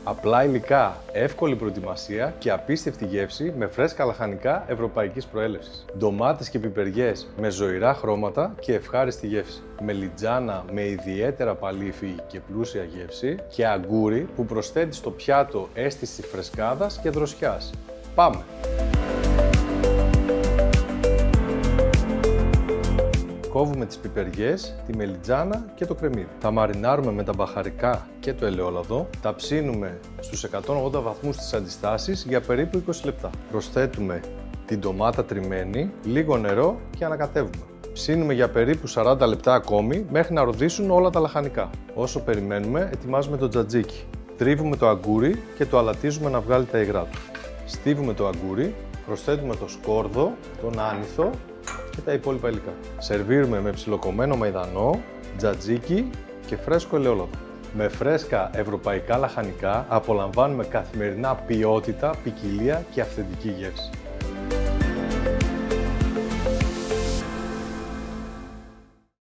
Απλά υλικά, εύκολη προετοιμασία και απίστευτη γεύση με φρέσκα λαχανικά ευρωπαϊκής προέλευσης. Ντομάτες και πιπεριές με ζωηρά χρώματα και ευχάριστη γεύση. Μελιτζάνα με ιδιαίτερα παλίφη και πλούσια γεύση και αγκούρι που προσθέτει στο πιάτο αίσθηση φρεσκάδας και δροσιάς. Πάμε! Κόβουμε τις πιπεριές, τη μελιτζάνα και το κρεμμύδι. Τα μαρινάρουμε με τα μπαχαρικά και το ελαιόλαδο. Τα ψήνουμε στους 180 βαθμούς της αντιστάσης για περίπου 20 λεπτά. Προσθέτουμε την ντομάτα τριμμένη, λίγο νερό και ανακατεύουμε. Ψήνουμε για περίπου 40 λεπτά ακόμη μέχρι να ροδίσουν όλα τα λαχανικά. Όσο περιμένουμε, ετοιμάζουμε το τζατζίκι. Τρίβουμε το αγκούρι και το αλατίζουμε να βγάλει τα υγρά του. Στίβουμε το αγκούρι, προσθέτουμε το σκόρδο, τον άνηθο και τα υπόλοιπα υλικά. Σερβίρουμε με ψιλοκομμένο μαϊδανό, τζατζίκι και φρέσκο ελαιόλαδο. Με φρέσκα ευρωπαϊκά λαχανικά απολαμβάνουμε καθημερινά ποιότητα, ποικιλία και αυθεντική γεύση.